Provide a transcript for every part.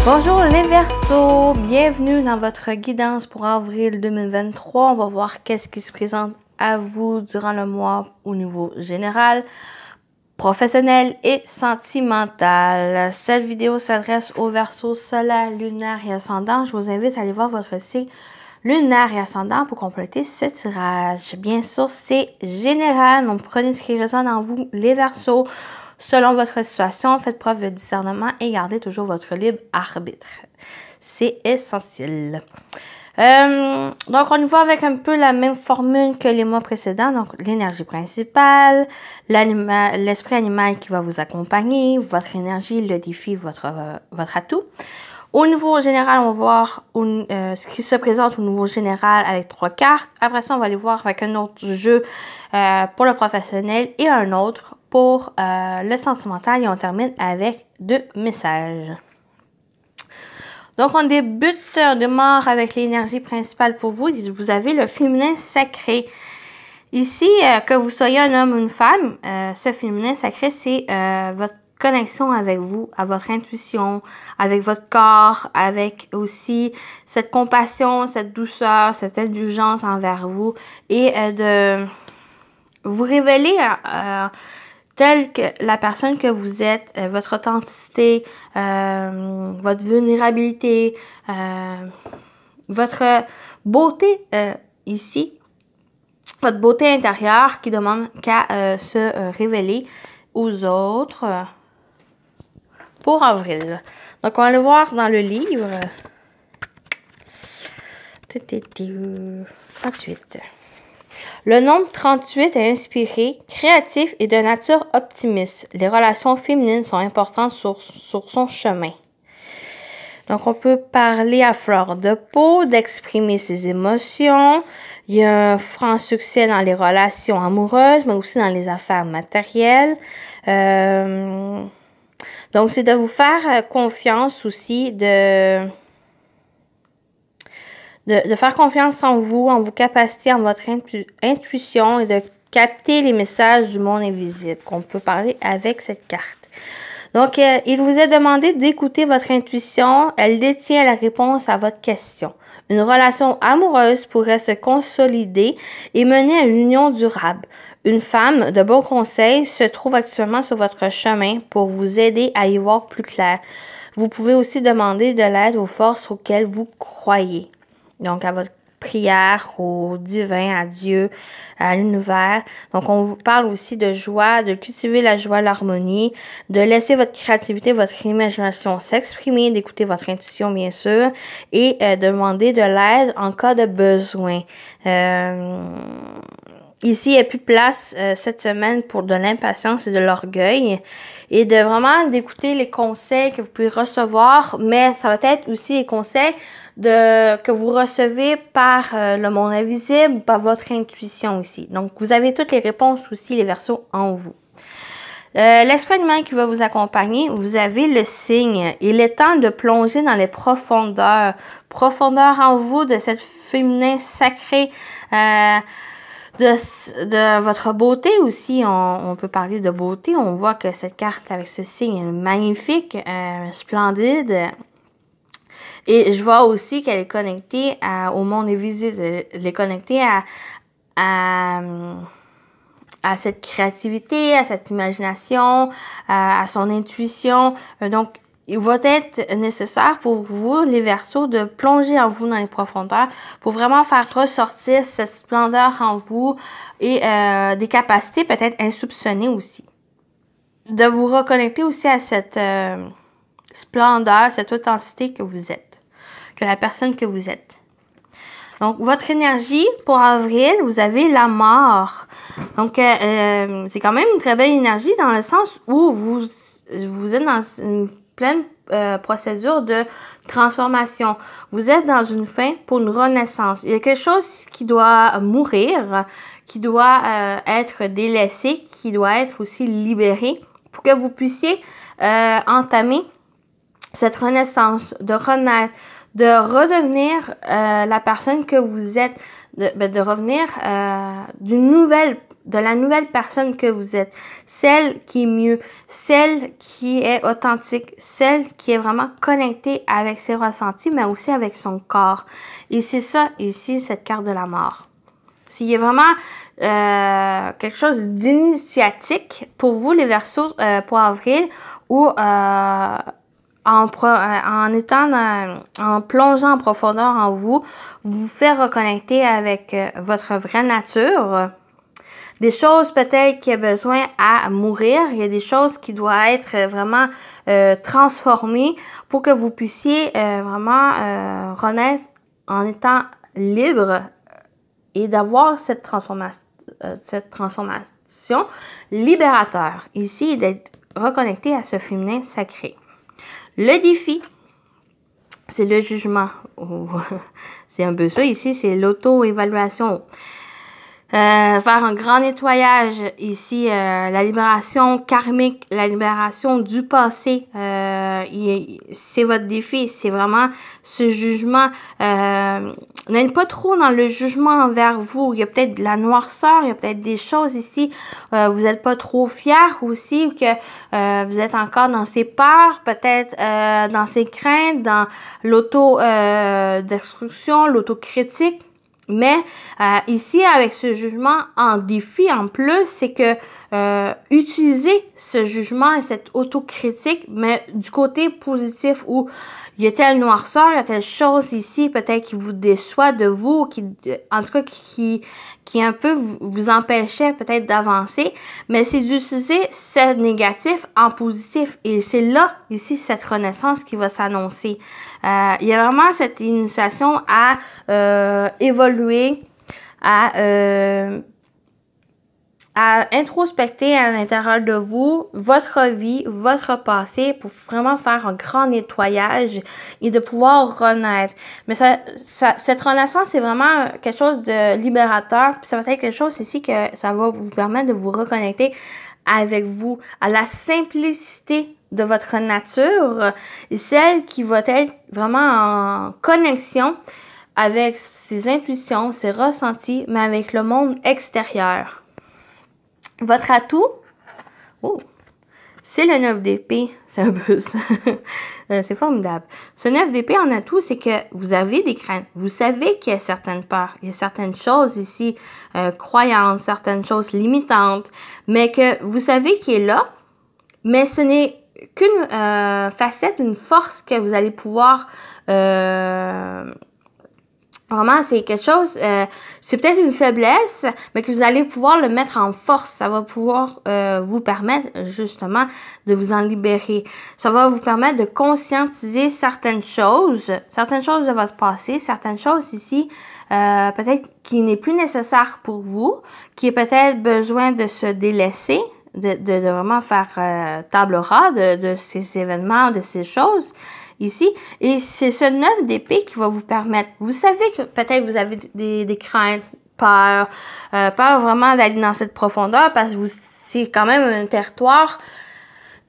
Bonjour les Verseaux, bienvenue dans votre guidance pour avril 2023. On va voir qu'est-ce qui se présente à vous durant le mois au niveau général, professionnel et sentimental. Cette vidéo s'adresse aux Verseaux solaire, lunaire et ascendant. Je vous invite à aller voir votre signe lunaire et ascendant pour compléter ce tirage. Bien sûr, c'est général, donc prenez ce qui résonne en vous les Verseaux. Selon votre situation, faites preuve de discernement et gardez toujours votre libre arbitre. C'est essentiel. Donc, on y va avec un peu la même formule que les mois précédents. Donc, l'énergie principale, l'esprit animal qui va vous accompagner, votre énergie, le défi, votre atout. Au niveau général, on va voir ce qui se présente au niveau général avec 3 cartes. Après ça, on va aller voir avec un autre jeu pour le professionnel et un autre pour le sentimental. Et on termine avec 2 messages. Donc, on débute, on démarre avec l'énergie principale pour vous. Vous avez le féminin sacré. Ici, que vous soyez un homme ou une femme, ce féminin sacré, c'est votre connexion avec vous, à votre intuition, avec votre corps, avec aussi cette compassion, cette douceur, cette indulgence envers vous et de vous révéler telle que la personne que vous êtes, votre authenticité, votre vulnérabilité, votre beauté ici, votre beauté intérieure qui demande qu'à se révéler aux autres pour avril. Donc, on va le voir dans le livre. 38. Le nombre 38 est inspiré, créatif et de nature optimiste. Les relations féminines sont importantes sur son chemin. Donc, on peut parler à fleur de peau, d'exprimer ses émotions. Il y a un franc succès dans les relations amoureuses, mais aussi dans les affaires matérielles. Donc, c'est de vous faire confiance aussi, de faire confiance en vos capacités, en votre intuition et de capter les messages du monde invisible qu'on peut parler avec cette carte. Donc, il vous est demandé d'écouter votre intuition. Elle détient la réponse à votre question. Une relation amoureuse pourrait se consolider et mener à une union durable. Une femme de bons conseils se trouve actuellement sur votre chemin pour vous aider à y voir plus clair. Vous pouvez aussi demander de l'aide aux forces auxquelles vous croyez. Donc, à votre prière, au divin, à Dieu, à l'univers. Donc, on vous parle aussi de joie, de cultiver la joie, l'harmonie, de laisser votre créativité, votre imagination s'exprimer, d'écouter votre intuition, bien sûr, et demander de l'aide en cas de besoin. Ici, il n'y a plus de place cette semaine pour de l'impatience et de l'orgueil et de vraiment d'écouter les conseils que vous pouvez recevoir, mais ça va être aussi les conseils que vous recevez par le monde invisible, par votre intuition aussi. Donc, vous avez toutes les réponses aussi, les Verseaux, en vous. L'esprit animal qui va vous accompagner, vous avez le signe. Il est temps de plonger dans les profondeurs. Profondeur en vous de cette féminin sacré, de votre beauté aussi. On peut parler de beauté. On voit que cette carte avec ce signe est magnifique, splendide. Et je vois aussi qu'elle est connectée au monde invisible. Elle est connectée à cette créativité, à cette imagination, à son intuition. Donc, il va être nécessaire pour vous, les Verseaux, de plonger en vous dans les profondeurs pour vraiment faire ressortir cette splendeur en vous et des capacités peut-être insoupçonnées aussi. De vous reconnecter aussi à cette splendeur, cette authenticité que vous êtes, que la personne que vous êtes. Donc, votre énergie pour avril, vous avez la mort. Donc, c'est quand même une très belle énergie dans le sens où vous êtes dans une pleine procédure de transformation. Vous êtes dans une fin pour une renaissance. Il y a quelque chose qui doit mourir, qui doit être délaissé, qui doit être aussi libéré pour que vous puissiez entamer cette renaissance, de renaître, de redevenir la personne que vous êtes, de revenir d'une nouvelle de la nouvelle personne que vous êtes, celle qui est mieux, celle qui est authentique, celle qui est vraiment connectée avec ses ressentis, mais aussi avec son corps. Et c'est ça, ici, cette carte de la mort. S'il y a vraiment quelque chose d'initiatique pour vous, les Verseaux, pour avril, ou en plongeant en profondeur en vous, vous faire reconnecter avec votre vraie nature. Des choses peut-être qui a besoin à mourir. Il y a des choses qui doivent être vraiment transformées pour que vous puissiez vraiment renaître en étant libre et d'avoir cette transformation libérateur. Ici, d'être reconnecté à ce féminin sacré. Le défi, c'est le jugement. C'est un peu ça ici, c'est l'auto-évaluation. Faire un grand nettoyage ici, la libération karmique, la libération du passé, c'est votre défi, c'est vraiment ce jugement. N'êtes pas trop dans le jugement envers vous, il y a peut-être de la noirceur, il y a peut-être des choses ici, vous n'êtes pas trop fiers aussi, que vous êtes encore dans ces peurs, peut-être dans ces craintes, dans l'auto-destruction, l'autocritique. Mais ici, avec ce jugement en défi en plus, c'est que utiliser ce jugement et cette autocritique, mais du côté positif où il y a telle noirceur, il y a telle chose ici, peut-être qui vous déçoit de vous, en tout cas qui un peu vous empêchait peut-être d'avancer, mais c'est d'utiliser ce négatif en positif. Et c'est là, ici, cette renaissance qui va s'annoncer. Il y a vraiment cette initiation à évoluer, à introspecter à l'intérieur de vous votre vie, votre passé pour vraiment faire un grand nettoyage et de pouvoir renaître. Mais cette renaissance, c'est vraiment quelque chose de libérateur. Puis ça va être quelque chose ici que ça va vous permettre de vous reconnecter avec vous, à la simplicité de votre nature et celle qui va être vraiment en connexion avec ses intuitions, ses ressentis, mais avec le monde extérieur. Votre atout, c'est le 9 d'épée. C'est un peu ça. C'est formidable. Ce 9 d'épée en atout, c'est que vous avez des craintes. Vous savez qu'il y a certaines peurs. Il y a certaines choses ici, croyances, certaines choses limitantes, mais que vous savez qu'il est là, mais ce n'est qu'une facette, une force que vous allez pouvoir... Vraiment, c'est quelque chose, c'est peut-être une faiblesse, mais que vous allez pouvoir le mettre en force. Ça va pouvoir vous permettre justement de vous en libérer. Ça va vous permettre de conscientiser certaines choses de votre passé, certaines choses ici, peut-être qui n'est plus nécessaire pour vous, qui est peut-être besoin de se délaisser, de vraiment faire table rase de ces événements, de ces choses. Ici, et c'est ce 9 d'épée qui va vous permettre, vous savez que peut-être vous avez des craintes, peur vraiment d'aller dans cette profondeur parce que c'est quand même un territoire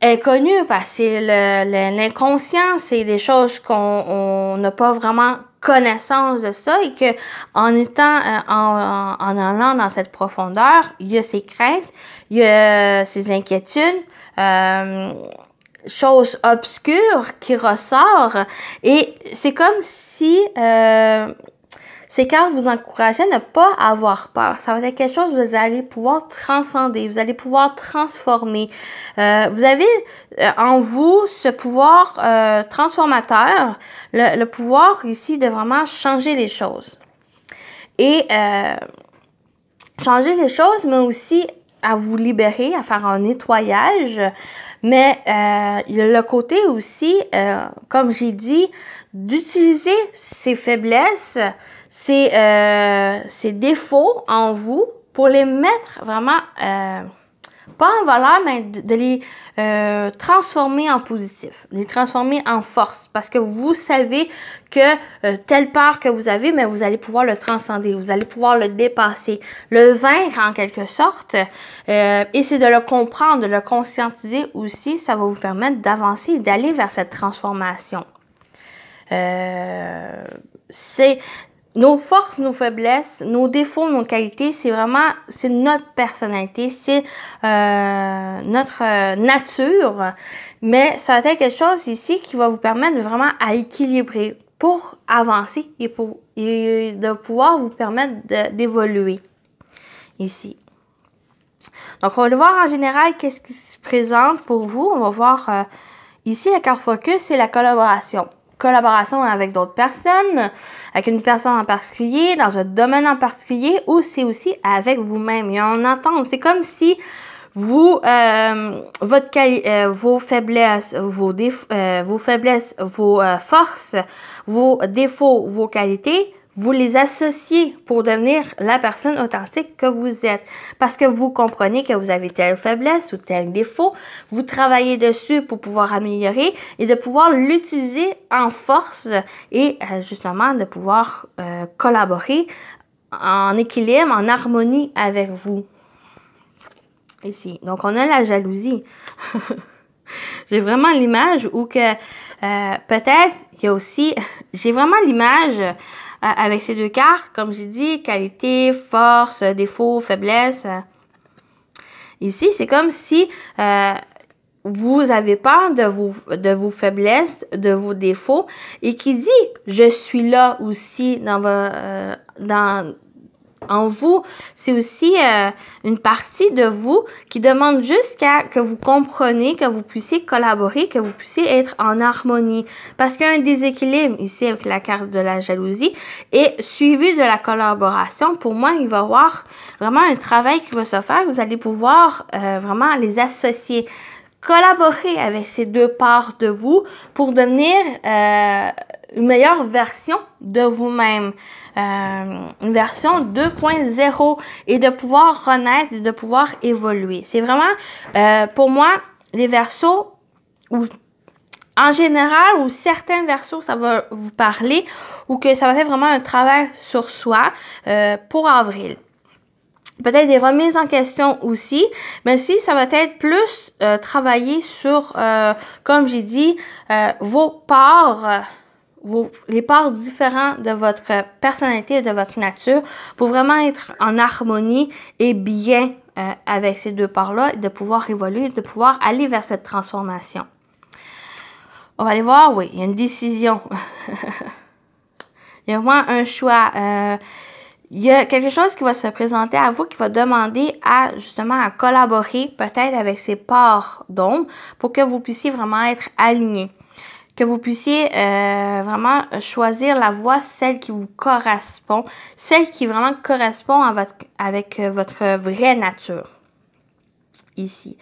inconnu parce que c'est l'inconscient, c'est des choses qu'on n'a pas vraiment connaissance de ça et que en étant en allant dans cette profondeur, il y a ces craintes, il y a ces inquiétudes, chose obscure qui ressort et c'est comme si ces cartes vous encourageaient à ne pas avoir peur. Ça va être quelque chose que vous allez pouvoir transcender, vous allez pouvoir transformer. Vous avez en vous ce pouvoir transformateur, le pouvoir ici de vraiment changer les choses. Et changer les choses, mais aussi à vous libérer, à faire un nettoyage. Mais il y a le côté aussi, comme j'ai dit, d'utiliser ces faiblesses, ces défauts en vous pour les mettre vraiment, pas en valeur, mais de les transformer en positif, les transformer en force. Parce que vous savez que telle peur que vous avez, mais vous allez pouvoir le transcender, vous allez pouvoir le dépasser, le vaincre en quelque sorte. Et c'est de le comprendre, de le conscientiser aussi, ça va vous permettre d'avancer et d'aller vers cette transformation. C'est nos forces, nos faiblesses, nos défauts, nos qualités, c'est notre personnalité, c'est notre nature. Mais ça va être quelque chose ici qui va vous permettre vraiment à équilibrer pour avancer et de pouvoir vous permettre d'évoluer ici. Donc, on va le voir en général, qu'est-ce qui se présente pour vous. On va voir ici, la carte focus, c'est la collaboration. Collaboration avec d'autres personnes, avec une personne en particulier, dans un domaine en particulier, ou c'est aussi avec vous-même. Et on entend, c'est comme si vos faiblesses, vos forces, vos défauts, vos qualités, vous les associez pour devenir la personne authentique que vous êtes. Parce que vous comprenez que vous avez telle faiblesse ou tel défaut. Vous travaillez dessus pour pouvoir améliorer et de pouvoir l'utiliser en force et justement de pouvoir collaborer en équilibre, en harmonie avec vous. Ici. Donc, on a la jalousie. J'ai vraiment l'image où que peut-être il y a aussi... J'ai vraiment l'image... avec ces deux cartes, comme j'ai dit, qualité, force, défaut, faiblesse. Ici, c'est comme si vous avez peur de vos faiblesses, de vos défauts, et qui dit « je suis là aussi en vous ». C'est aussi une partie de vous qui demande juste que vous compreniez, que vous puissiez collaborer, que vous puissiez être en harmonie. Parce qu'il y a un déséquilibre ici avec la carte de la jalousie et suivi de la collaboration. Pour moi, il va y avoir vraiment un travail qui va se faire. Vous allez pouvoir vraiment les associer. Collaborer avec ces deux parts de vous pour devenir une meilleure version de vous-même. Une version 2.0 et de pouvoir renaître et de pouvoir évoluer. C'est vraiment, pour moi, les Verseaux, en général, ou certains Verseaux, ça va vous parler, ou que ça va être vraiment un travail sur soi pour avril. Peut-être des remises en question aussi, mais si ça va être plus travailler sur, comme j'ai dit, vos parts, les parts différentes de votre personnalité et de votre nature pour vraiment être en harmonie et bien avec ces deux parts-là et de pouvoir évoluer, de pouvoir aller vers cette transformation. On va aller voir, oui, il y a une décision. Il y a vraiment un choix. Il y a quelque chose qui va se présenter à vous qui va demander justement à collaborer peut-être avec ces parts d'ombre pour que vous puissiez vraiment être alignés. Que vous puissiez vraiment choisir la voie, celle qui vous correspond, celle qui vraiment correspond avec votre vraie nature. Ici.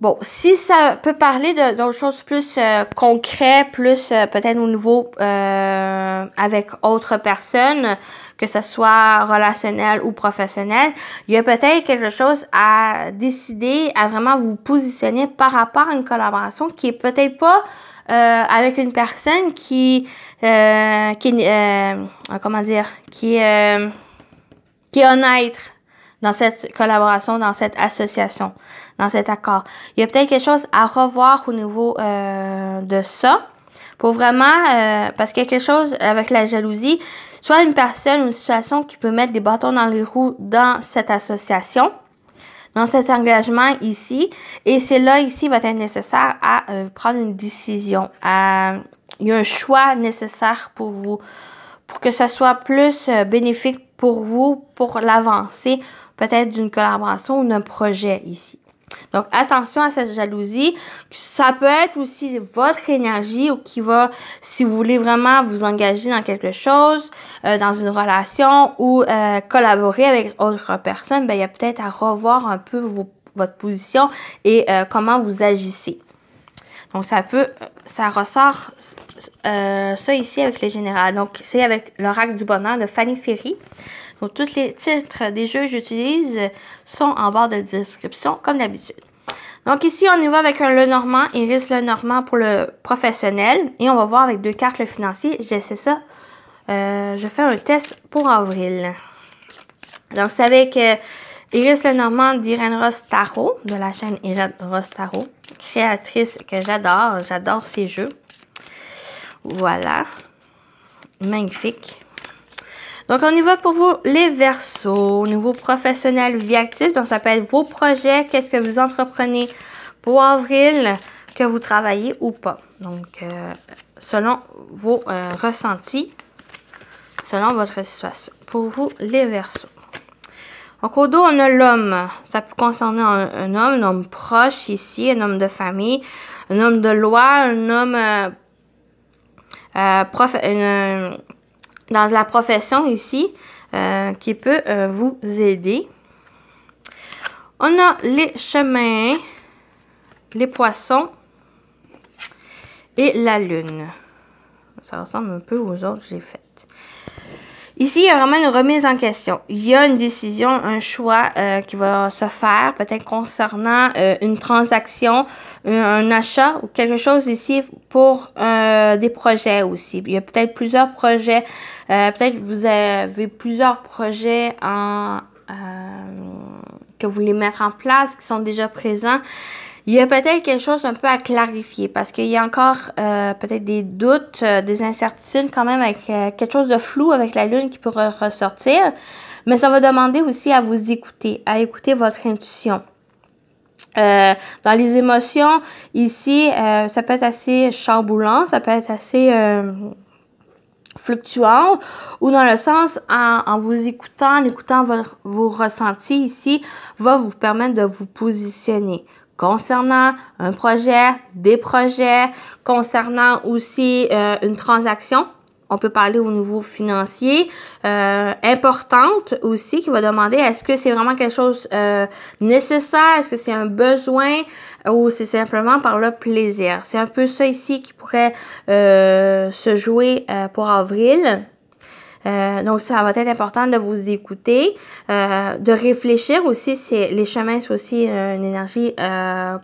Bon, si ça peut parler d'autres choses plus concrètes, plus peut-être au niveau avec autres personnes, que ce soit relationnel ou professionnel, il y a peut-être quelque chose à décider, à vraiment vous positionner par rapport à une collaboration qui est peut-être pas avec une personne comment dire, qui est honnête dans cette collaboration, dans cette association, dans cet accord. Il y a peut-être quelque chose à revoir au niveau de ça pour vraiment, parce qu'il y a quelque chose avec la jalousie, soit une personne ou une situation qui peut mettre des bâtons dans les roues dans cette association, dans cet engagement ici, et c'est là ici va être nécessaire à prendre une décision. Il y a un choix nécessaire pour vous, pour que ça soit plus bénéfique pour vous, pour l'avancée, peut-être d'une collaboration ou d'un projet ici. Donc, attention à cette jalousie. Ça peut être aussi votre énergie ou qui va, si vous voulez vraiment vous engager dans quelque chose, dans une relation ou collaborer avec d'autres personnes, ben, il y a peut-être à revoir un peu votre position et comment vous agissez. Donc, ça ressort ça ici avec les générales. Donc, c'est avec l'oracle du bonheur de Fanny Ferry. Donc, tous les titres des jeux que j'utilise sont en barre de description, comme d'habitude. Donc, ici, on y va avec un Lenormand, Iris Lenormand pour le professionnel. Et on va voir avec deux cartes le financier. J'essaie ça. Je fais un test pour avril. Donc, c'est avec Iris Lenormand d'Irène Ross Tarot, de la chaîne Irène Ross Tarot. Créatrice que j'adore. J'adore ces jeux. Voilà. Magnifique. Donc, on y va pour vous, les Verseaux. Au niveau professionnel, vie active, donc ça peut être vos projets, qu'est-ce que vous entreprenez pour avril, que vous travaillez ou pas. Donc, selon vos ressentis, selon votre situation. Pour vous, les Verseaux. Donc, au dos, on a l'homme. Ça peut concerner un homme proche ici, un homme de famille, un homme de loi, un homme dans la profession ici, qui peut vous aider. On a les chemins, les poissons et la lune. Ça ressemble un peu aux autres que j'ai faites. Ici, il y a vraiment une remise en question. Il y a une décision, un choix qui va se faire, peut-être concernant une transaction, un achat ou quelque chose ici pour des projets aussi. Il y a peut-être plusieurs projets. Peut-être que vous avez plusieurs projets que vous voulez mettre en place, qui sont déjà présents. Il y a peut-être quelque chose un peu à clarifier parce qu'il y a encore peut-être des doutes, des incertitudes quand même avec quelque chose de flou avec la lune qui pourrait ressortir. Mais ça va demander aussi à vous écouter, à écouter votre intuition. Dans les émotions, ici, ça peut être assez chamboulant, ça peut être assez fluctuant ou dans le sens en vous écoutant, en écoutant vos ressentis ici, va vous permettre de vous positionner. Concernant un projet, des projets, concernant aussi une transaction, on peut parler au niveau financier, importante aussi, qui va demander est-ce que c'est vraiment quelque chose nécessaire, est-ce que c'est un besoin ou c'est simplement par le plaisir. C'est un peu ça ici qui pourrait se jouer pour avril. Donc, ça va être important de vous écouter, de réfléchir aussi. Les chemins, c'est aussi une énergie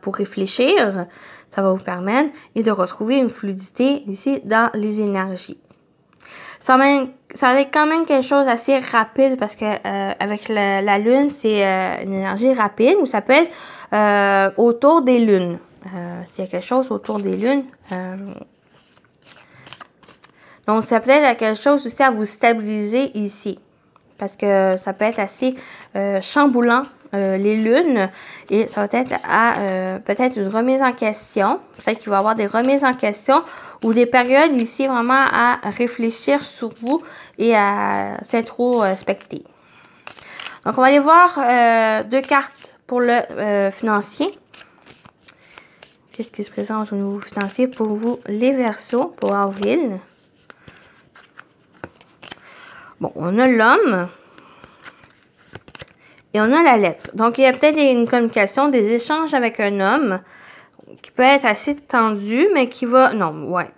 pour réfléchir. Ça va vous permettre et de retrouver une fluidité ici dans les énergies. Ça va être quand même quelque chose d'assez rapide parce que avec la lune, c'est une énergie rapide ou ça peut être autour des lunes. S'il y a quelque chose autour des lunes, donc, ça peut être quelque chose aussi à vous stabiliser ici. Parce que ça peut être assez chamboulant, les lunes. Et ça va être à peut-être une remise en question. Peut-être qu'il va y avoir des remises en question ou des périodes ici vraiment à réfléchir sur vous et à s'introspecter. Donc, on va aller voir 2 cartes pour le financier. Qu'est-ce qui se présente au niveau financier pour vous, les Verseaux, pour avril? Bon, on a l'homme et on a la lettre. Donc, il y a peut-être une communication, des échanges avec un homme qui peut être assez tendu, mais qui va... Non, ouais.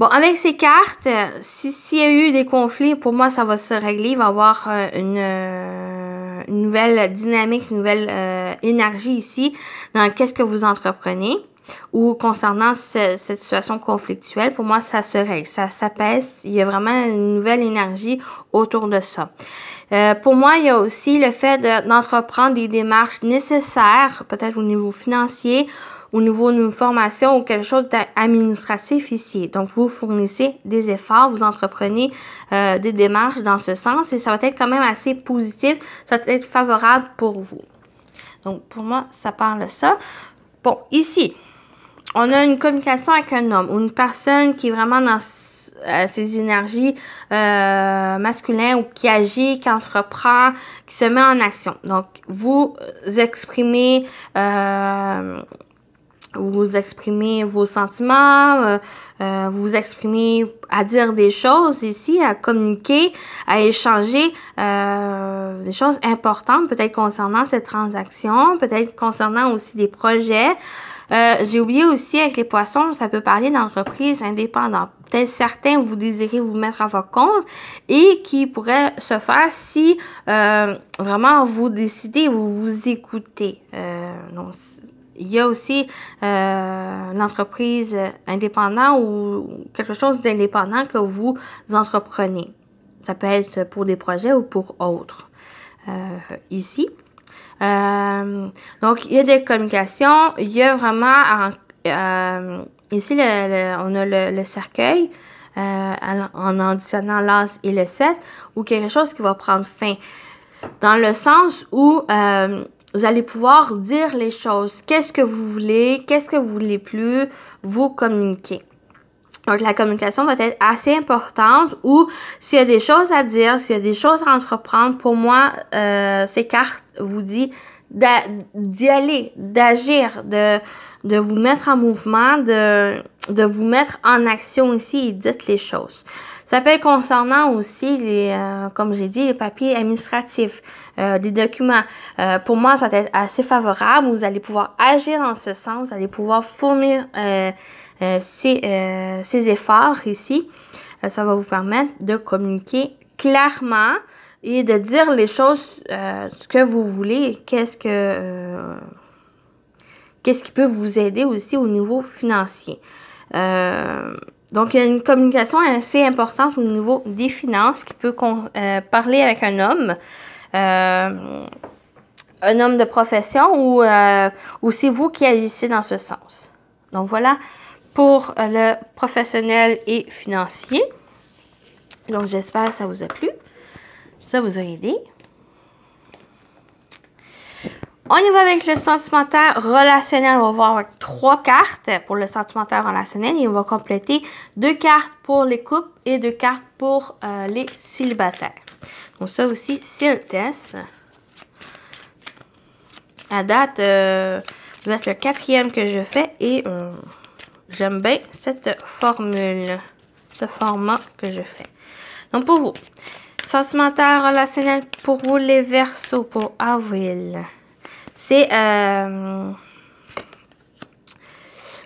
Bon, avec ces cartes, s'il y a eu des conflits, pour moi, ça va se régler. Il va y avoir une nouvelle dynamique, une nouvelle énergie ici dans qu'est-ce que vous entreprenez. Ou concernant cette situation conflictuelle, pour moi, ça se règle, ça s'apaise. Il y a vraiment une nouvelle énergie autour de ça. Pour moi, il y a aussi le fait d'entreprendre des démarches nécessaires, peut-être au niveau financier, au niveau d'une formation ou quelque chose d'administratif ici. Donc, vous fournissez des efforts, vous entreprenez des démarches dans ce sens et ça va être quand même assez positif, ça va être favorable pour vous. Donc, pour moi, ça parle de ça. Bon, ici, on a une communication avec un homme ou une personne qui est vraiment dans ses énergies masculines ou qui agit, qui entreprend, qui se met en action. Donc, vous exprimez vos sentiments, vous exprimez à dire des choses ici, à communiquer, à échanger des choses importantes, peut-être concernant cette transaction, peut-être concernant aussi des projets. J'ai oublié aussi avec les poissons, ça peut parler d'entreprises indépendantes. Peut-être certains, vous désirez vous mettre à votre compte et qui pourrait se faire si vraiment vous décidez, vous écoutez. Donc, il y a aussi l'entreprise indépendante ou quelque chose d'indépendant que vous entreprenez. Ça peut être pour des projets ou pour autres. Ici. Donc, il y a des communications. Il y a vraiment Ici, on a le cercueil en additionnant l'as et le 7 ou quelque chose qui va prendre fin. Dans le sens où vous allez pouvoir dire les choses. Qu'est-ce que vous voulez, qu'est-ce que vous voulez plus, vous communiquer. Donc, la communication va être assez importante ou s'il y a des choses à dire, s'il y a des choses à entreprendre, pour moi, ces cartes vous disent d'y aller, d'agir, de vous mettre en mouvement, de vous mettre en action ici et dites les choses. Ça peut être concernant aussi, comme j'ai dit, les papiers administratifs, des documents. Pour moi, ça va être assez favorable. Vous allez pouvoir agir en ce sens, vous allez pouvoir fournir ces efforts ici. Ça va vous permettre de communiquer clairement et de dire les choses, ce que vous voulez, qu'est-ce qui peut vous aider aussi au niveau financier. Donc, il y a une communication assez importante au niveau des finances qui peut parler avec un homme de profession ou c'est vous qui agissez dans ce sens. Donc, voilà pour le professionnel et financier. Donc, j'espère que ça vous a plu. Ça vous a aidé. On y va avec le sentimentaire relationnel. On va voir avec 3 cartes pour le sentimentaire relationnel et on va compléter 2 cartes pour les couples et 2 cartes pour les célibataires. Donc ça aussi, c'est un test. À date, vous êtes le 4e que je fais et j'aime bien cette formule, ce format que je fais. Donc pour vous, sentimentaire relationnel pour vous les Verseaux pour avril. C'est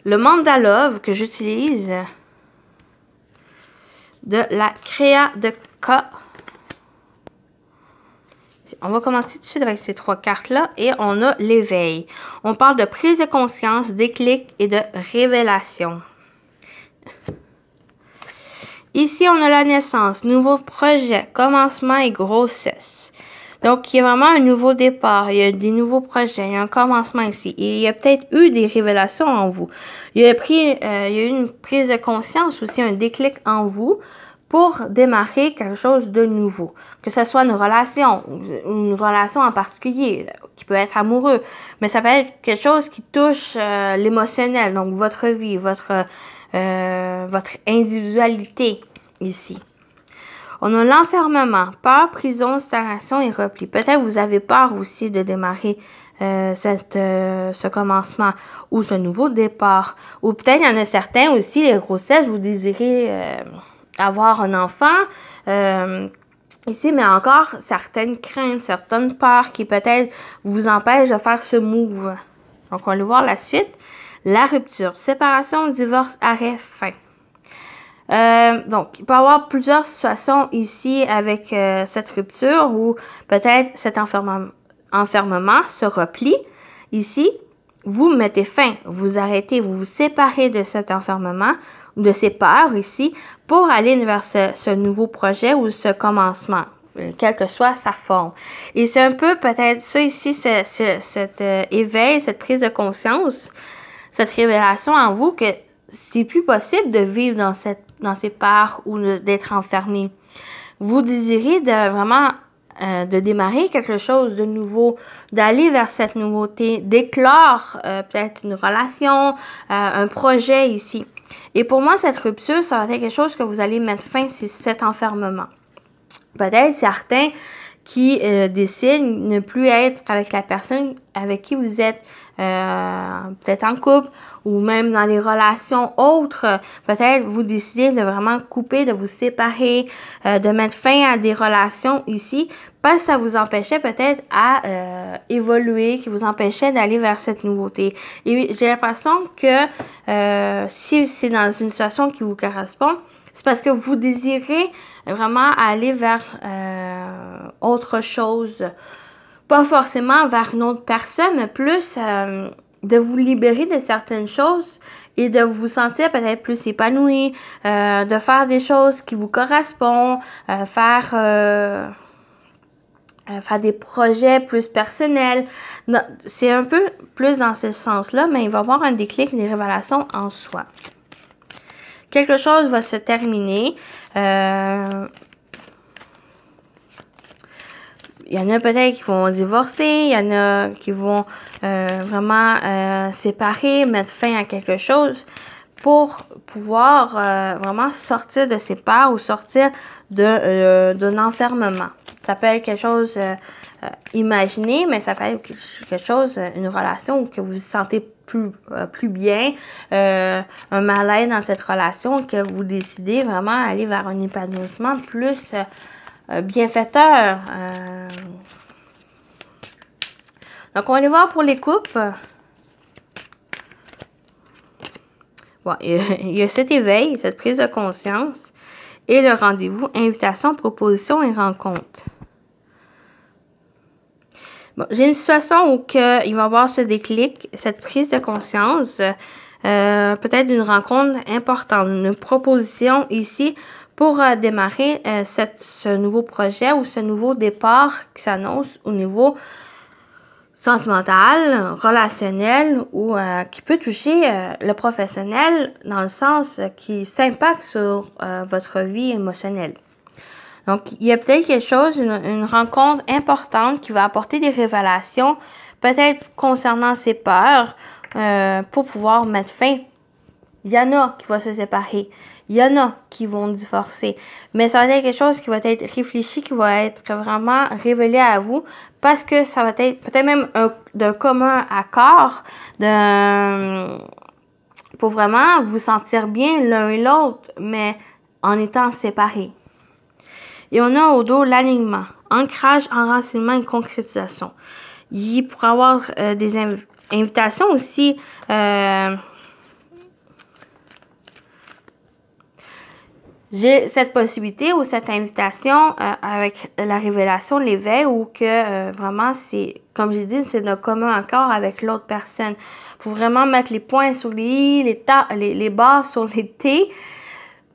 le Mandalove que j'utilise de la Créa de K. On va commencer tout de suite avec ces 3 cartes-là et on a l'éveil. On parle de prise de conscience, déclic et de révélation. Ici, on a la naissance, nouveau projet, commencement et grossesse. Donc, il y a vraiment un nouveau départ, il y a des nouveaux projets, il y a un commencement ici. Et il y a peut-être eu des révélations en vous. Il y a eu une prise de conscience aussi, un déclic en vous pour démarrer quelque chose de nouveau. Que ce soit une relation en particulier, qui peut être amoureux, mais ça peut être quelque chose qui touche l'émotionnel, donc votre vie, votre individualité ici. On a l'enfermement, peur, prison, stagnation et repli. Peut-être vous avez peur aussi de démarrer ce commencement ou ce nouveau départ. Ou peut-être il y en a certains aussi, les grossesses, vous désirez avoir un enfant ici, mais encore certaines craintes, certaines peurs qui peut-être vous empêchent de faire ce move. Donc, on va aller voir la suite. La rupture, séparation, divorce, arrêt, fin. Donc, il peut y avoir plusieurs situations ici avec cette rupture ou peut-être cet enfermement, ce repli. Ici, vous mettez fin, vous arrêtez, vous vous séparez de cet enfermement ou de ces peurs ici pour aller vers ce nouveau projet ou ce commencement, quelle que soit sa forme. Et c'est un peu peut-être ça ici, cet éveil, cette prise de conscience, cette révélation en vous que c'est plus possible de vivre dans ces parts ou d'être enfermé. Vous désirez de démarrer quelque chose de nouveau, d'aller vers cette nouveauté, d'éclore peut-être une relation, un projet ici. Et pour moi, cette rupture, ça va être quelque chose que vous allez mettre fin, c'est cet enfermement. Peut-être certains qui décident de ne plus être avec la personne avec qui vous êtes peut-être en couple ou même dans les relations autres. Peut-être vous décidez de vraiment couper, de vous séparer, de mettre fin à des relations ici parce que ça vous empêchait peut-être à évoluer, qui vous empêchait d'aller vers cette nouveauté. Et j'ai l'impression que si c'est dans une situation qui vous correspond, c'est parce que vous désirez vraiment aller vers autre chose. Pas forcément vers une autre personne, mais plus de vous libérer de certaines choses et de vous sentir peut-être plus épanoui, de faire des choses qui vous correspondent, faire des projets plus personnels. C'est un peu plus dans ce sens-là, mais il va y avoir un déclic, des révélations en soi. quelque chose va se terminer. Il y en a peut-être qui vont divorcer, il y en a qui vont vraiment séparer, mettre fin à quelque chose pour pouvoir vraiment sortir de ses peurs ou sortir d'un enfermement. Ça peut être quelque chose imaginé, mais ça peut être quelque chose, une relation où que vous vous sentez plus bien, un mal-être dans cette relation, que vous décidez vraiment aller vers un épanouissement plus bienfaiteur. Donc, on va aller voir pour les couples. Bon, il y a cet éveil, cette prise de conscience et le rendez-vous, invitation, proposition et rencontre. Bon, j'ai une situation où il va y avoir ce déclic, cette prise de conscience, peut-être une rencontre importante, une proposition ici pour démarrer ce nouveau projet ou ce nouveau départ qui s'annonce au niveau sentimental, relationnel ou qui peut toucher le professionnel dans le sens qui s'impacte sur votre vie émotionnelle. Donc, il y a peut-être quelque chose, une rencontre importante qui va apporter des révélations, peut-être concernant ses peurs, pour pouvoir mettre fin. Il y en a qui vont se séparer. Il y en a qui vont divorcer. Mais ça va être quelque chose qui va être réfléchi, qui va être vraiment révélé à vous, parce que ça va être peut-être même d'un commun accord, pour vraiment vous sentir bien l'un et l'autre, mais en étant séparés. Et on a au dos l'alignement, ancrage, enracinement et concrétisation. Il pourrait y avoir des invitations aussi. J'ai cette possibilité ou cette invitation avec la révélation, l'éveil, ou que vraiment c'est, comme j'ai dit, c'est d'un commun accord avec l'autre personne. Pour vraiment mettre les points sur les i, les barres sur les t,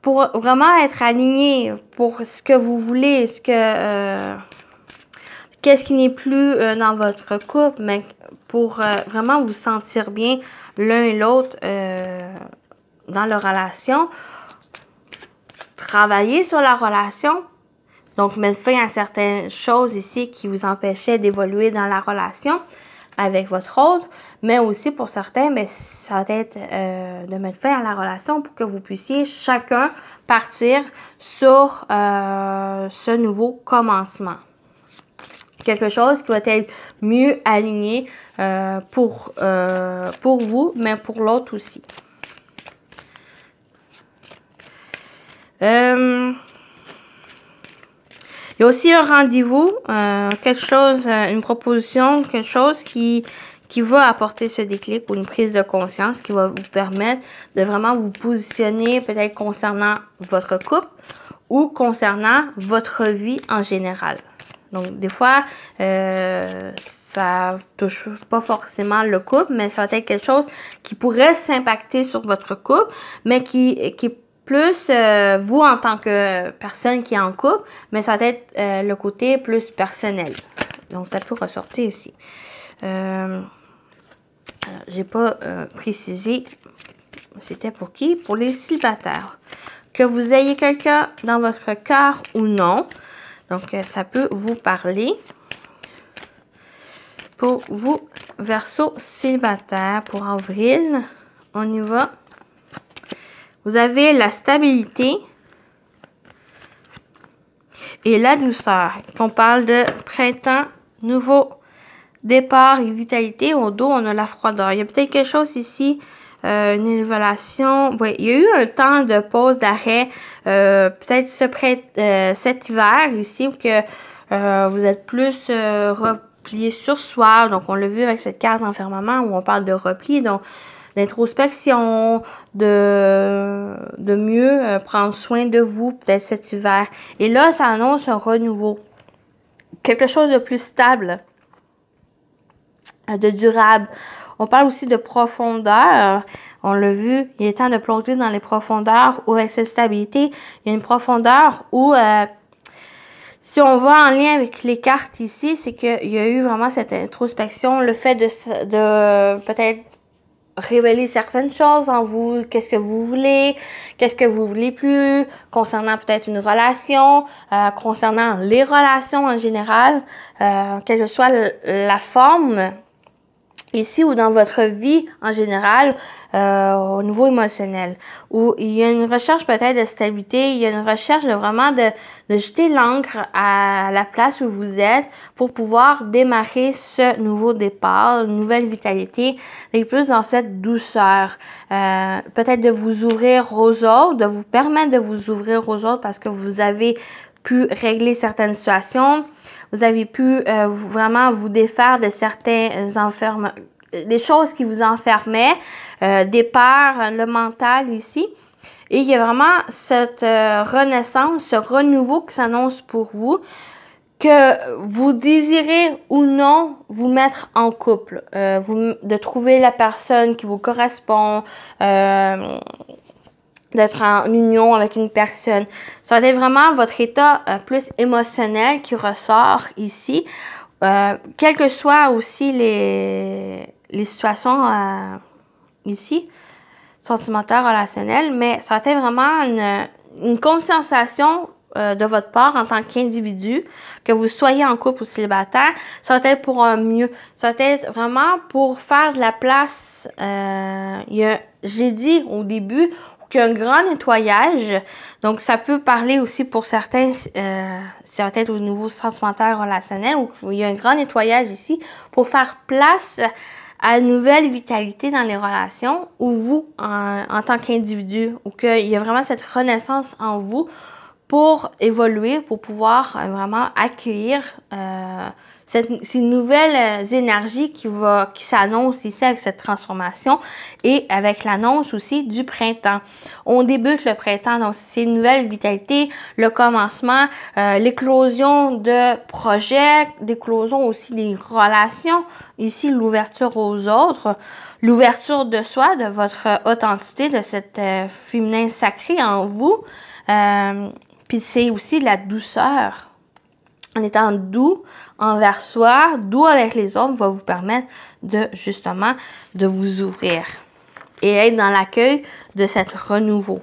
pour vraiment être aligné pour ce que vous voulez, qu'est-ce qui n'est plus dans votre couple, mais pour vraiment vous sentir bien l'un et l'autre dans leur relation. Travailler sur la relation, donc mettre fin à certaines choses ici qui vous empêchaient d'évoluer dans la relation avec votre autre, mais aussi pour certains, mais ça va être de mettre fin à la relation pour que vous puissiez chacun partir sur ce nouveau commencement. Quelque chose qui va être mieux aligné pour vous, mais pour l'autre aussi. Il y a aussi un rendez-vous, quelque chose, une proposition, quelque chose qui va apporter ce déclic ou une prise de conscience qui va vous permettre de vraiment vous positionner peut-être concernant votre couple ou concernant votre vie en général. Donc, des fois, ça touche pas forcément le couple, mais ça va être quelque chose qui pourrait s'impacter sur votre couple, mais qui est plus vous en tant que personne qui est en couple, mais ça va être le côté plus personnel. Donc, ça peut ressortir ici. Alors, j'ai pas précisé c'était pour qui? Pour les célibataires. Que vous ayez quelqu'un dans votre cœur ou non. Donc, ça peut vous parler. Pour vous, Verseau célibataire, pour avril, on y va. Vous avez la stabilité et la douceur. On parle de printemps, nouveau départ et vitalité. Au dos, on a la froideur. Il y a peut-être quelque chose ici, une évaluation. Oui, il y a eu un temps de pause, d'arrêt. Peut-être cet hiver ici, où que vous êtes plus replié sur soi. Donc, on l'a vu avec cette carte d'enfermement où on parle de repli. Donc, d'introspection, de mieux prendre soin de vous, peut-être cet hiver. Et là, ça annonce un renouveau. Quelque chose de plus stable, de durable. On parle aussi de profondeur. On l'a vu, il est temps de plonger dans les profondeurs où avec cette stabilité, il y a une profondeur où, si on va en lien avec les cartes ici, c'est qu'il y a eu vraiment cette introspection, le fait de peut-être révéler certaines choses en vous, qu'est-ce que vous voulez plus, concernant peut-être une relation, concernant les relations en général, quelle que soit la forme, ici ou dans votre vie en général, au niveau émotionnel, où il y a une recherche peut-être de stabilité, il y a une recherche de vraiment de jeter l'ancre à la place où vous êtes pour pouvoir démarrer ce nouveau départ, une nouvelle vitalité, et plus dans cette douceur. Peut-être de vous ouvrir aux autres, de vous permettre de vous ouvrir aux autres parce que vous avez pu régler certaines situations. Vous avez pu vraiment vous défaire de certains des choses qui vous enfermaient, des peurs, le mental ici. Et il y a vraiment cette renaissance, ce renouveau qui s'annonce pour vous, que vous désirez ou non vous mettre en couple, de trouver la personne qui vous correspond, d'être en union avec une personne. Ça va être vraiment votre état plus émotionnel qui ressort ici. Quelles que soient aussi les situations ici, sentimentales, relationnelles, mais ça va être vraiment une conscientisation de votre part en tant qu'individu, que vous soyez en couple ou célibataire, ça va être pour un mieux. Ça va être vraiment pour faire de la place. J'ai dit au début qu'il y a un grand nettoyage. Donc, ça peut parler aussi pour certains, ça va être au niveau sentimental, relationnel, où il y a un grand nettoyage ici pour faire place à une nouvelle vitalité dans les relations, ou vous, en tant qu'individu, ou qu'il y a vraiment cette renaissance en vous pour évoluer, pour pouvoir vraiment accueillir ces nouvelles énergies qui s'annoncent ici avec cette transformation et avec l'annonce aussi du printemps. On débute le printemps, donc c'est une nouvelle vitalité, le commencement, l'éclosion de projets, l'éclosion aussi des relations, ici l'ouverture aux autres, l'ouverture de soi, de votre authenticité, de cette féminin sacré en vous. Puis c'est aussi de la douceur. En étant doux envers soi, doux avec les autres, va vous permettre de justement de vous ouvrir et être dans l'accueil de cet renouveau.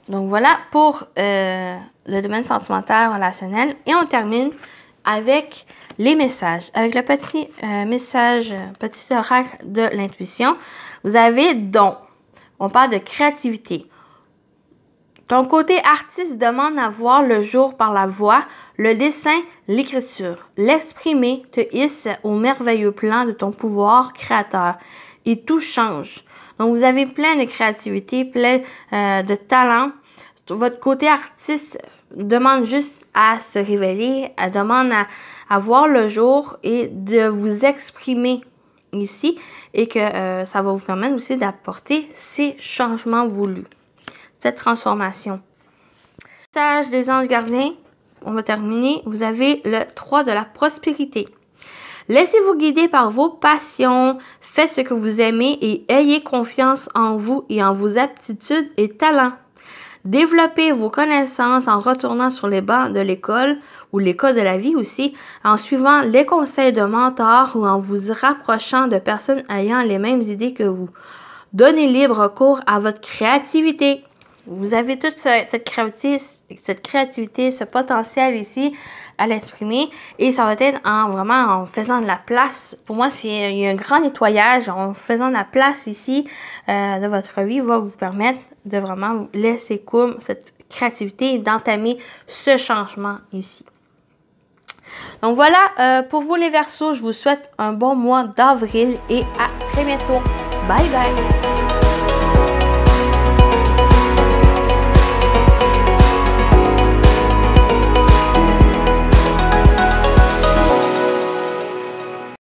Donc voilà pour le domaine sentimental, relationnel. Et on termine avec les messages. Avec le petit message, petit oracle de l'intuition, vous avez don. On parle de créativité. Ton côté artiste demande à voir le jour par la voix, le dessin, l'écriture. L'exprimer te hisse au merveilleux plan de ton pouvoir créateur. Et tout change. Donc, vous avez plein de créativité, plein de talent. Votre côté artiste demande juste à se révéler, elle demande à voir le jour et de vous exprimer ici et que ça va vous permettre aussi d'apporter ces changements voulus, cette transformation. Message des anges gardiens, on va terminer. Vous avez le 3 de la prospérité. Laissez-vous guider par vos passions, faites ce que vous aimez et ayez confiance en vous et en vos aptitudes et talents. Développez vos connaissances en retournant sur les bancs de l'école ou l'école de la vie aussi, en suivant les conseils de mentors ou en vous rapprochant de personnes ayant les mêmes idées que vous. Donnez libre cours à votre créativité. Vous avez toute cette créativité, ce potentiel ici à l'exprimer et ça va être vraiment en faisant de la place. Pour moi, il y a un grand nettoyage en faisant de la place ici de votre vie va vous permettre de vraiment laisser couler cette créativité et d'entamer ce changement ici. Donc voilà, pour vous les Verseaux, je vous souhaite un bon mois d'avril et à très bientôt. Bye bye!